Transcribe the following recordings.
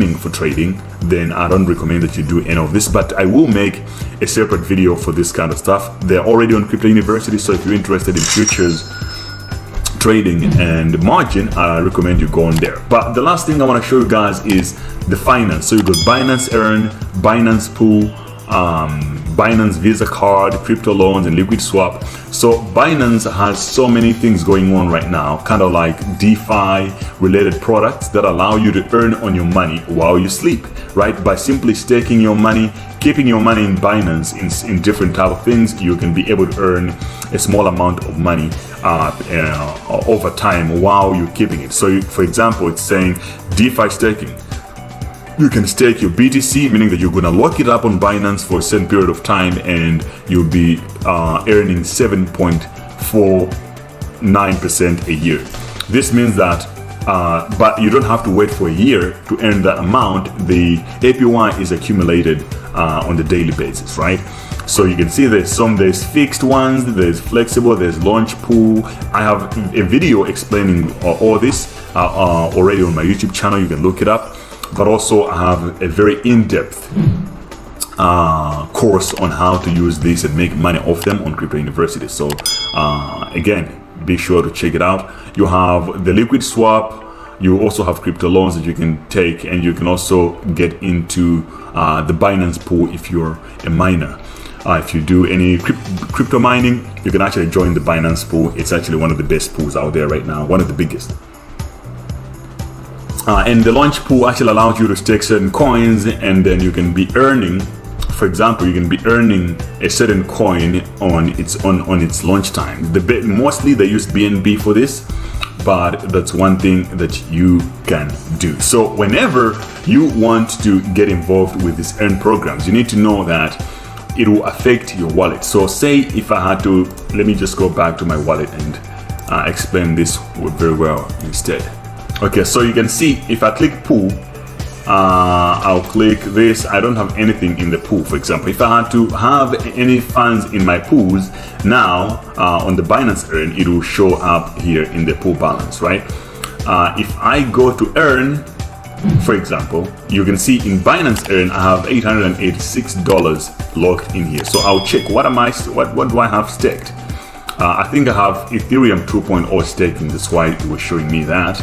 learning for trading, then I don't recommend that you do any of this, but I will make a separate video for this kind of stuff. They're already on Crypto University, so if you're interested in futures trading and margin, I recommend you go on there. But the last thing I want to show you guys is the finance. So you got Binance Earn, Binance Pool, Binance Visa Card, crypto loans, and liquid swap. So Binance has so many things going on right now, kind of like DeFi related products that allow you to earn on your money while you sleep, right? By simply staking your money, keeping your money in Binance in different type of things, you can be able to earn a small amount of money over time while you're keeping it. So for example, it's saying DeFi staking. You can stake your BTC, meaning that you're going to lock it up on Binance for a certain period of time, and you'll be earning 7.49% a year. This means that, but you don't have to wait for a year to earn that amount. The APY is accumulated on the daily basis, right? So you can see there's fixed ones, there's flexible, there's launch pool. I have a video explaining all this already on my YouTube channel. You can look it up. But also I have a very in-depth course on how to use this and make money off them on Crypto University. So again, be sure to check it out. You have the liquid swap. You also have crypto loans that you can take, and you can also get into the Binance pool if you're a miner. If you do any crypto mining, you can actually join the Binance pool. It's actually one of the best pools out there right now, one of the biggest. And the launch pool actually allows you to stake certain coins, and then you can be earning, for example, you can be earning a certain coin on its launch time. Mostly they use BNB for this, but that's one thing that you can do. So whenever you want to get involved with these earn programs, you need to know that it will affect your wallet. So say if I had to, let me just go back to my wallet and explain this very well instead. Okay, so you can see if I click pool, I'll click this. I don't have anything in the pool. For example, if I had to have any funds in my pools, now on the Binance Earn, it will show up here in the pool balance, right? If I go to earn, for example, you can see in Binance Earn, I have $886 locked in here. So I'll check what do I have staked? I think I have Ethereum 2.0 staking. That's why it was showing me that.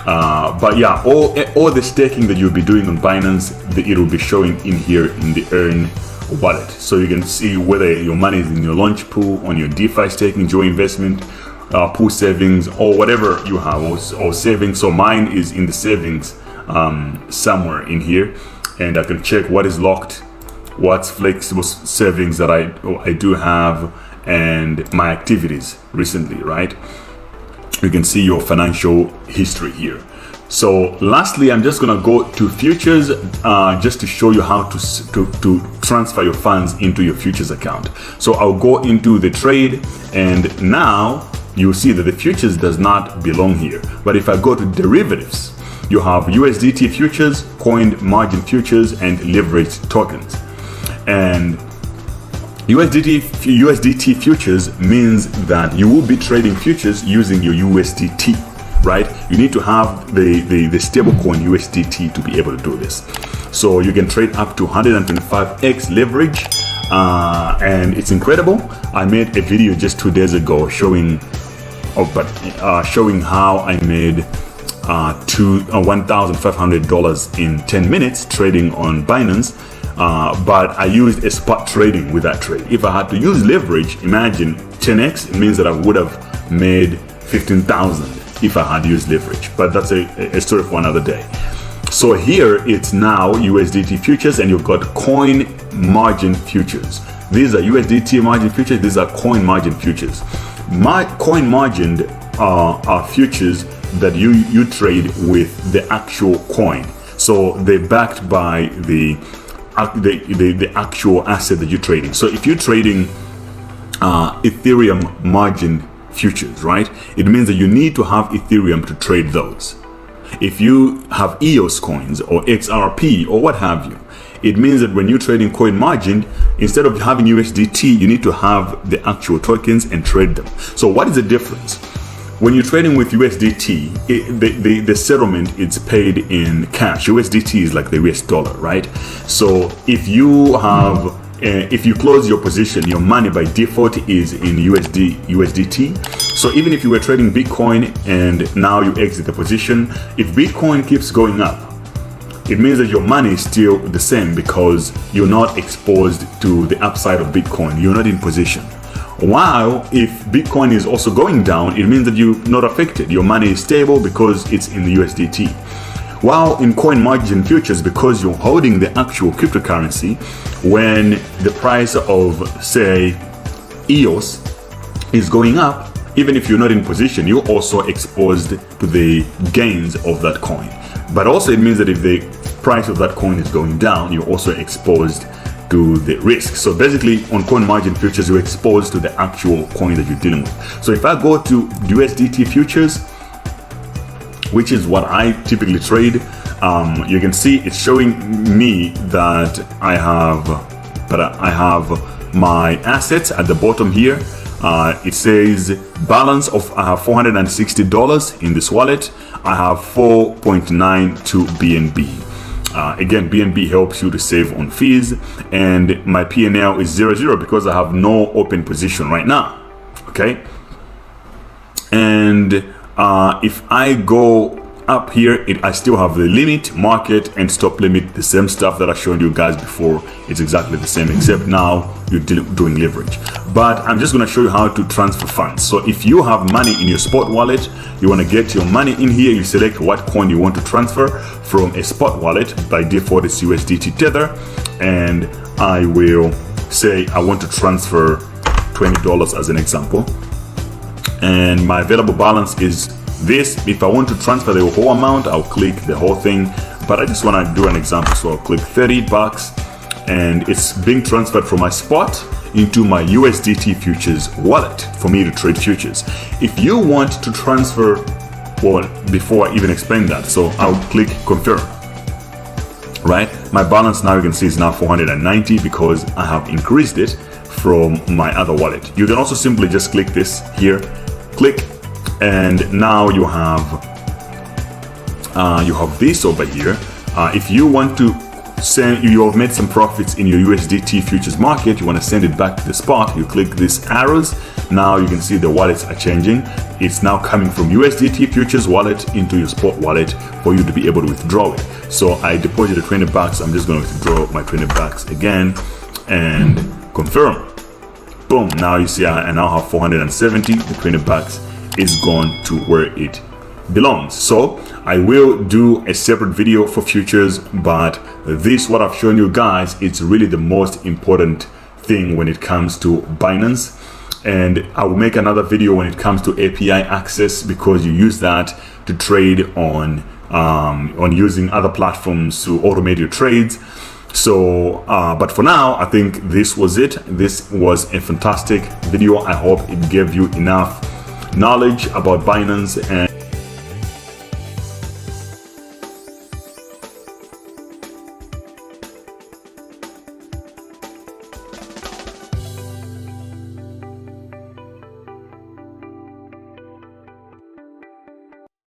But yeah, all the staking that you'll be doing on Binance, it will be showing in here in the Earn wallet. So you can see whether your money is in your launch pool, on your DeFi staking, Joy investment, pool savings, or whatever you have, or savings. So mine is in the savings somewhere in here, and I can check what is locked, what's flexible savings that I do have, and my activities recently, right? You can see your financial history here. So lastly, I'm just gonna go to futures just to show you how to transfer your funds into your futures account. So I'll go into the trade, and now you'll see that the futures does not belong here. But if I go to derivatives, you have USDT futures, coin margin futures, and leveraged tokens. And USDT futures means that you will be trading futures using your USDT, right? You need to have the stablecoin USDT to be able to do this. So you can trade up to 125x leverage, and it's incredible. I made a video just 2 days ago showing how I made $1,500 in 10 minutes trading on Binance. But I used a spot trading with that trade. If I had to use leverage, imagine 10x, it means that I would have made 15,000 if I had used leverage. But that's a story for another day. So here it's now USDT futures, and you've got coin margin futures. These are USDT margin futures. These are coin margin futures. My coin margin are futures that you trade with the actual coin. So they're backed by the actual asset that you're trading. So if you're trading Ethereum margin futures, right, it means that you need to have Ethereum to trade those. If you have EOS coins or XRP or what have you, it means that when you're trading coin margin, instead of having USDT, you need to have the actual tokens and trade them. So what is the difference? when you're trading with USDT, the settlement is paid in cash. USDT is like the US dollar, right? So if you have if you close your position, your money by default is in USDT. So even if you were trading Bitcoin and now you exit the position, if Bitcoin keeps going up, it means that your money is still the same because you're not exposed to the upside of Bitcoin. You're not in position. While if Bitcoin is also going down, it means that you're not affected. Your money is stable because it's in the USDT. While in coin margin futures, because you're holding the actual cryptocurrency, when the price of, say, EOS is going up, even if you're not in position, you're also exposed to the gains of that coin. But also it means that if the price of that coin is going down, you're also exposed to the risk. So basically on coin margin futures, you're exposed to the actual coin that you're dealing with. So if I go to USDT futures, which is what I typically trade, you can see it's showing me that I have my assets at the bottom here. It says balance of I have $460 in this wallet. I have 4.92 BNB. Again, BNB helps you to save on fees, and my P&L is 0 because I have no open position right now. Okay, and if I go up here, I still have the limit, market, and stop limit, the same stuff that I showed you guys before. It's exactly the same, except now you're doing leverage. But I'm just going to show you how to transfer funds. So if you have money in your spot wallet, you want to get your money in here, you select what coin you want to transfer from a spot wallet. By default, it's USDT Tether, and I will say I want to transfer $20 as an example, and my available balance is this. If I want to transfer the whole amount, I'll click the whole thing, but I just want to do an example, so I'll click $30, and it's being transferred from my spot into my USDT futures wallet for me to trade futures. If you want to transfer, well, before I even explain that, so I'll click confirm. Right, my balance now, you can see, is now 490 because I have increased it from my other wallet. You can also simply just click this here, click, and now you have this over here. If you want to send, you have made some profits in your USDT futures market, you want to send it back to the spot, you click these arrows. Now you can see the wallets are changing. It's now coming from USDT futures wallet into your spot wallet for you to be able to withdraw it. So I deposited $20. I'm just going to withdraw my $20 again and confirm. Boom. Now you see I now have 470. The $20 is gone to where it belongs. So I will do a separate video for futures, but this, what I've shown you guys, it's really the most important thing when it comes to Binance. And I will make another video when it comes to API access, because you use that to trade on using other platforms to automate your trades. So but for now, I think this was it. This was a fantastic video. I hope it gave you enough knowledge about Binance and